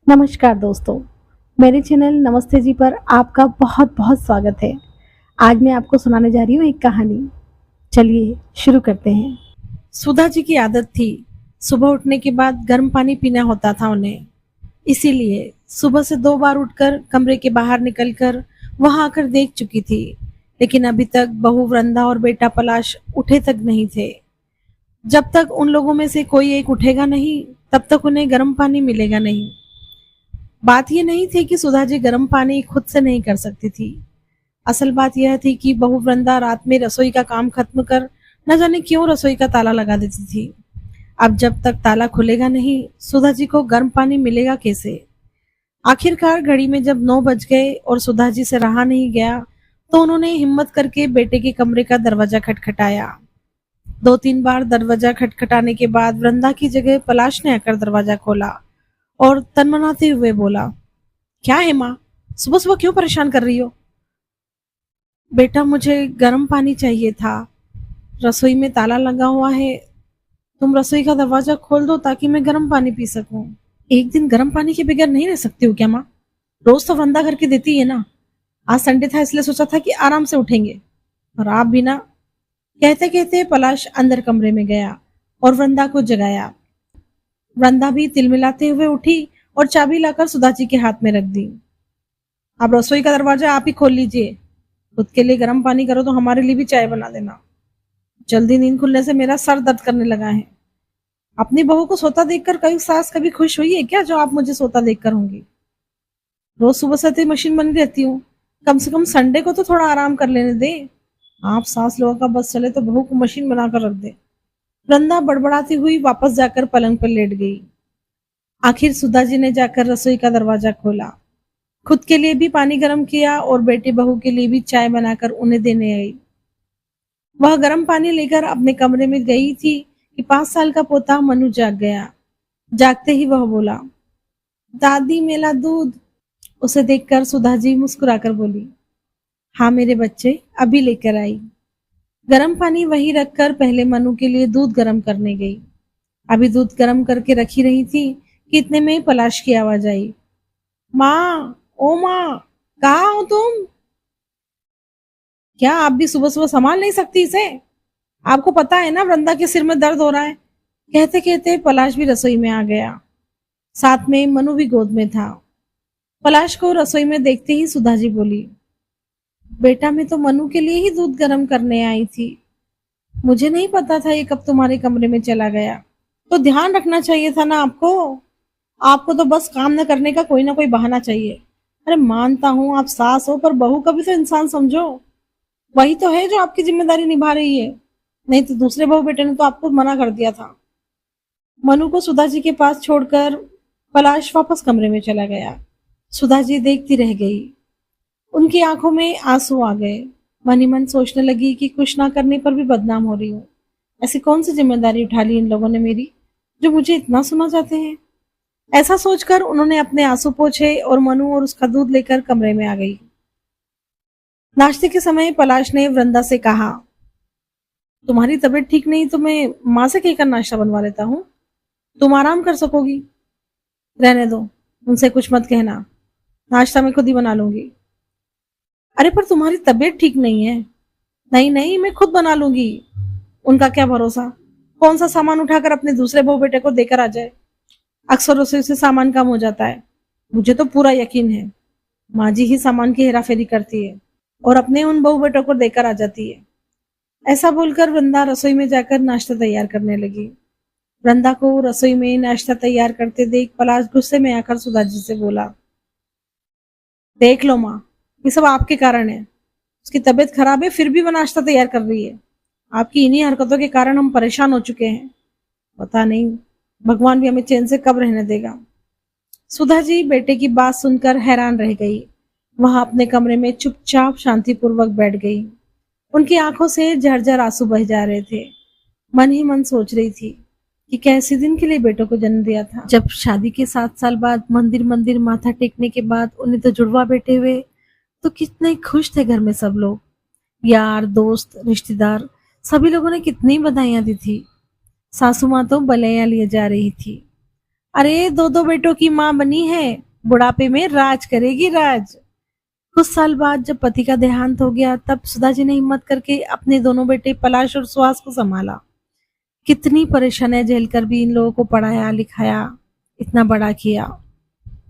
नमस्कार दोस्तों, मेरे चैनल नमस्ते जी पर आपका बहुत बहुत स्वागत है। आज मैं आपको सुनाने जा रही हूँ एक कहानी। चलिए शुरू करते हैं। सुधा जी की आदत थी, सुबह उठने के बाद गर्म पानी पीना होता था उन्हें। इसीलिए सुबह से 2 बार उठकर कमरे के बाहर निकलकर वहां आकर देख चुकी थी, लेकिन अभी तक बहू वृंदा और बेटा पलाश उठे तक नहीं थे। जब तक उन लोगों में से कोई एक उठेगा नहीं, तब तक उन्हें गर्म पानी मिलेगा नहीं। बात ये नहीं थी कि सुधा जी गर्म पानी खुद से नहीं कर सकती थी। असल बात यह थी कि बहू वृंदा रात में रसोई का काम खत्म कर न जाने क्यों रसोई का ताला लगा देती थी। अब जब तक ताला खुलेगा नहीं, सुधा जी को गर्म पानी मिलेगा कैसे? आखिरकार घड़ी में जब 9 बज गए और सुधा जी से रहा नहीं गया, तो उन्होंने हिम्मत करके बेटे के कमरे का दरवाजा खटखटाया। 2-3 बार दरवाजा खटखटाने के बाद वृंदा की जगह पलाश ने आकर दरवाजा खोला और तनमनाते हुए बोला, क्या है माँ, सुबह सुबह क्यों परेशान कर रही हो? बेटा, मुझे गर्म पानी चाहिए था। रसोई में ताला लगा हुआ है, तुम रसोई का दरवाजा खोल दो ताकि मैं गर्म पानी पी सकूं। एक दिन गर्म पानी के बगैर नहीं रह सकती हो क्या माँ? रोज तो वंदा करके देती है ना। आज संडे था इसलिए सोचा था कि आराम से उठेंगे, और आप भी ना। कहते कहते पलाश अंदर कमरे में गया और वृंदा को जगाया। वृंदा भी तिलमिलाते हुए उठी और चाबी लाकर सुधा जी के हाथ में रख दी। अब रसोई का दरवाजा आप ही खोल लीजिए। खुद के लिए गर्म पानी करो तो हमारे लिए भी चाय बना देना। जल्दी नींद खुलने से मेरा सर दर्द करने लगा है। अपनी बहू को सोता देखकर कभी सास कभी खुश हुई है क्या, जो आप मुझे सोता देखकर होंगी? रोज सुबह से मशीन बनी रहती हूँ, कम से कम संडे को तो थोड़ा आराम कर लेने दे। आप सास लोगों का बस चले तो बहू को मशीन बनाकर रख दे। वृंदा बड़बड़ाती हुई वापस जाकर पलंग पर लेट गई। आखिर सुधा जी ने जाकर रसोई का दरवाजा खोला, खुद के लिए भी पानी गर्म किया और बेटी बहू के लिए भी चाय बनाकर उन्हें देने आई। वह गर्म पानी लेकर अपने कमरे में गई थी कि 5 साल का पोता मनु जाग गया। जागते ही वह बोला, दादी मेरा दूध। उसे देखकर सुधा जी मुस्कुराकर बोली, हाँ मेरे बच्चे, अभी लेकर आई। गर्म पानी वहीं रखकर पहले मनु के लिए दूध गर्म करने गई। अभी दूध गर्म करके रखी रही थी कि इतने में पलाश की आवाज आई, माँ, ओ माँ, कहाँ हो तुम? क्या आप भी सुबह सुबह संभाल नहीं सकती इसे? आपको पता है ना वृंदा के सिर में दर्द हो रहा है। कहते कहते पलाश भी रसोई में आ गया, साथ में मनु भी गोद में था। पलाश को रसोई में देखते ही सुधा जी बोली, बेटा मैं तो मनु के लिए ही दूध गर्म करने आई थी, मुझे नहीं पता था ये कब तुम्हारे कमरे में चला गया। तो ध्यान रखना चाहिए था ना आपको। आपको तो बस काम न करने का कोई ना कोई बहाना चाहिए। अरे मानता हूँ आप सास हो, पर बहू का भी तो इंसान समझो। वही तो है जो आपकी जिम्मेदारी निभा रही है, नहीं तो दूसरे बहू बेटे ने तो आपको मना कर दिया था। मनु को सुधा जी के पास छोड़कर पलाश वापस कमरे में चला गया। सुधा जी देखती रह गई, उनकी आंखों में आंसू आ गए। मन ही मन सोचने लगी कि कुछ ना करने पर भी बदनाम हो रही हूँ। ऐसी कौन सी जिम्मेदारी उठा ली इन लोगों ने मेरी, जो मुझे इतना सुना जाते हैं। ऐसा सोचकर उन्होंने अपने आंसू पोंछे और मनु और उसका दूध लेकर कमरे में आ गई। नाश्ते के समय पलाश ने वृंदा से कहा, तुम्हारी तबीयत ठीक नहीं तो मैं माँ से कहकर नाश्ता बनवा लेता हूँ, तुम आराम कर सकोगी। रहने दो, उनसे कुछ मत कहना, नाश्ता मैं खुद ही बना लूंगी। अरे पर तुम्हारी तबीयत ठीक नहीं है। नहीं नहीं, मैं खुद बना लूंगी। उनका क्या भरोसा, कौन सा सामान उठाकर अपने दूसरे बहू बेटे को देकर आ जाए। अक्सर रसोई से सामान कम हो जाता है। मुझे तो पूरा यकीन है माँ जी ही सामान की हेराफेरी करती है और अपने उन बहू बेटों को देकर आ जाती है। ऐसा बोलकर वृंदा रसोई में जाकर नाश्ता तैयार करने लगी। वृंदा को रसोई में नाश्ता तैयार करते देख पलाश गुस्से में आकर सुधा जी से बोला, देख लो माँ, ये सब आपके कारण है। उसकी तबीयत खराब है फिर भी वो नाश्ता तैयार कर रही है। आपकी इन्हीं हरकतों के कारण हम परेशान हो चुके हैं। पता नहीं भगवान भी हमें चैन से कब रहने देगा। सुधा जी बेटे की बात सुनकर हैरान रह गई। वह अपने कमरे में चुपचाप शांतिपूर्वक बैठ गई। उनकी आंखों से झरझर आंसू बह जा रहे थे। मन ही मन सोच रही थी कि कैसे दिन के लिए बेटों को जन्म दिया था। जब शादी के 7 साल बाद मंदिर मंदिर माथा टेकने के बाद उन्हें तो जुड़वा बेटे हुए, तो कितने खुश थे घर में सब लोग। यार दोस्त रिश्तेदार सभी लोगों ने कितनी बधाइयां दी थी। सासू माँ तो बलैया लिए जा रही थी। अरे दो दो बेटों की माँ बनी है, बुढ़ापे में राज करेगी राज। कुछ साल बाद जब पति का देहांत हो गया तब सुधा जी ने हिम्मत करके अपने दोनों बेटे पलाश और सुहास को संभाला। कितनी परेशानियां झेलकर भी इन लोगों को पढ़ाया लिखाया, इतना बड़ा किया,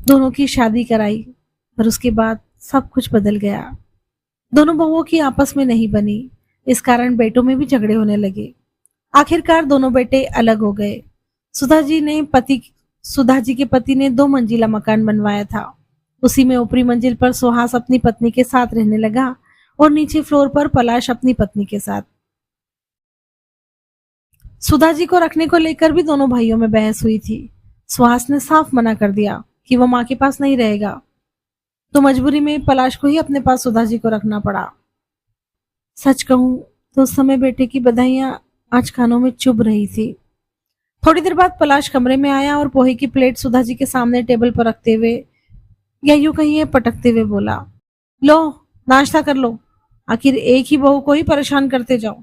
दोनों की शादी कराई। पर उसके बाद सब कुछ बदल गया। दोनों बहुओं की आपस में नहीं बनी, इस कारण बेटों में भी झगड़े होने लगे। आखिरकार दोनों बेटे अलग हो गए। सुधा जी के पति ने 2 मंजिला मकान बनवाया था। उसी में ऊपरी मंजिल पर सुहास अपनी पत्नी के साथ रहने लगा और नीचे फ्लोर पर पलाश अपनी पत्नी के साथ। सुधा जी को रखने को लेकर भी दोनों भाइयों में बहस हुई थी। सुहास ने साफ मना कर दिया कि वो माँ के पास नहीं रहेगा, तो मजबूरी में पलाश को ही अपने पास सुधा जी को रखना पड़ा। सच कहूं तो उस समय बेटे की बधाइयां आज कानों में चुभ रही थी। थोड़ी देर बाद पलाश कमरे में आया और पोहे की प्लेट सुधा जी के सामने टेबल पर रखते हुए, या यूं कहिए पटकते हुए बोला, लो नाश्ता कर लो, आखिर एक ही बहू को ही परेशान करते जाओ,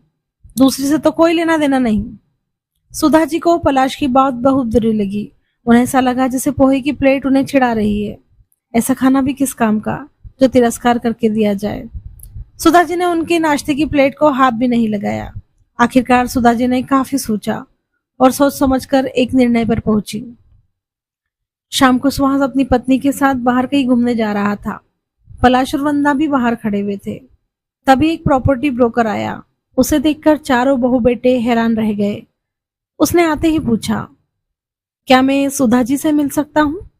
दूसरी से तो कोई लेना देना नहीं। सुधा जी को पलाश की बात बहुत बुरी लगी। उन्हें ऐसा लगा जैसे पोहे की प्लेट उन्हें छिड़ा रही है। ऐसा खाना भी किस काम का जो तिरस्कार करके दिया जाए। सुधा जी ने उनके नाश्ते की प्लेट को हाथ भी नहीं लगाया। आखिरकार सुधा जी ने काफी सोचा और सोच समझकर एक निर्णय पर पहुंची। शाम को सुहास अपनी पत्नी के साथ बाहर कहीं घूमने जा रहा था। पलाश और वंदना भी बाहर खड़े हुए थे। तभी एक प्रॉपर्टी ब्रोकर आया। उसे देखकर चारों बहू बेटे हैरान रह गए। उसने आते ही पूछा, क्या मैं सुधा जी से मिल सकता हूँ?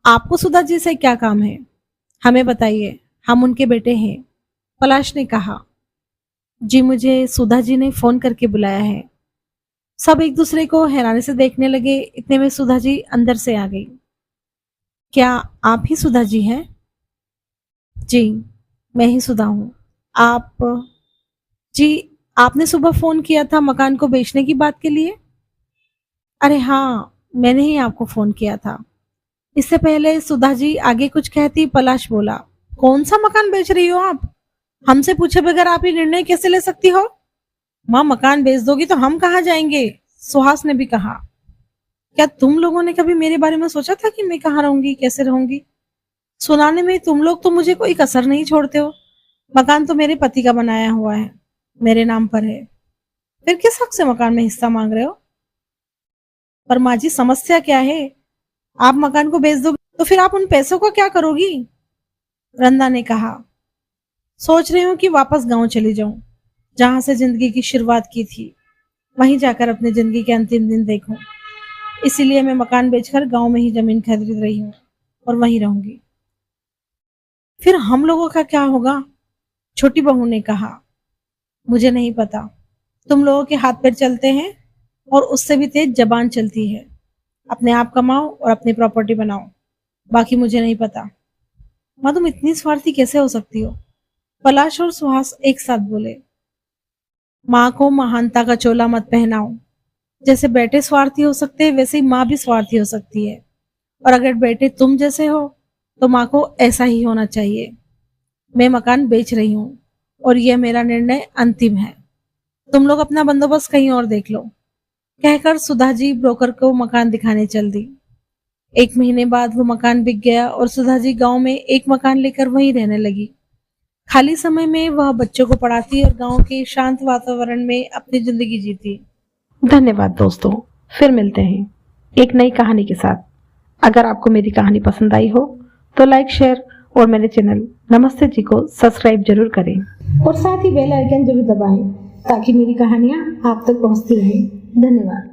आपको सुधा जी से क्या काम है? हमें बताइए, हम उनके बेटे हैं। पलाश ने कहा, जी मुझे सुधा जी ने फोन करके बुलाया है। सब एक दूसरे को हैरानी से देखने लगे। इतने में सुधा जी अंदर से आ गई। क्या आप ही सुधा जी हैं? जी मैं ही सुधा हूँ। आप? जी आपने सुबह फोन किया था मकान को बेचने की बात के लिए। अरे हाँ, मैंने ही आपको फोन किया था। इससे पहले सुधा जी आगे कुछ कहती पलाश बोला, कौन सा मकान बेच रही हो आप? हमसे पूछे बगैर आप ये निर्णय कैसे ले सकती हो? माँ मकान बेच दोगी तो हम कहाँ जाएंगे? सुहास ने भी कहा। क्या तुम लोगों ने कभी मेरे बारे में सोचा था कि मैं कहाँ रहूंगी, कैसे रहूंगी? सुनाने में तुम लोग तो मुझे कोई कसर नहीं छोड़ते हो। मकान तो मेरे पति का बनाया हुआ है, मेरे नाम पर है। फिर किस हक से मकान में हिस्सा मांग रहे हो? पर माँ जी समस्या क्या है? आप मकान को बेच दोगे तो फिर आप उन पैसों को क्या करोगी? रंदा ने कहा, सोच रही हूँ कि वापस गांव चली जाऊं, जहां से जिंदगी की शुरुआत की थी, वहीं जाकर अपनी जिंदगी के अंतिम दिन देखूं। इसीलिए मैं मकान बेचकर गांव में ही जमीन खरीद रही हूँ और वहीं रहूंगी। फिर हम लोगों का क्या होगा? छोटी बहू ने कहा, मुझे नहीं पता। तुम लोगों के हाथ पैर चलते हैं और उससे भी तेज जबान चलती है। अपने आप कमाओ और अपनी प्रॉपर्टी बनाओ, बाकी मुझे नहीं पता। माँ तुम इतनी स्वार्थी कैसे हो सकती हो? पलाश और सुहास एक साथ बोले। माँ को महानता का चोला मत पहनाओ। जैसे बेटे स्वार्थी हो सकते हैं वैसे ही माँ भी स्वार्थी हो सकती है। और अगर बेटे तुम जैसे हो तो माँ को ऐसा ही होना चाहिए। मैं मकान बेच रही हूँ और यह मेरा निर्णय अंतिम है। तुम लोग अपना बंदोबस्त कहीं और देख लो। कहकर सुधा जी ब्रोकर को मकान दिखाने चल दी। 1 महीने बाद वो मकान बिक गया और सुधा जी गांव में एक मकान लेकर वहीं रहने लगी। खाली समय में वह बच्चों को पढ़ाती और गांव के शांत वातावरण में अपनी जिंदगी जीती। धन्यवाद दोस्तों, फिर मिलते हैं एक नई कहानी के साथ। अगर आपको मेरी कहानी पसंद आई हो तो लाइक, शेयर और मेरे चैनल नमस्ते जी को सब्सक्राइब जरूर करें और साथ ही बेल आइकन जरूर दबाएं ताकि मेरी कहानियां आप तक पहुंचती रहें। धन्यवाद।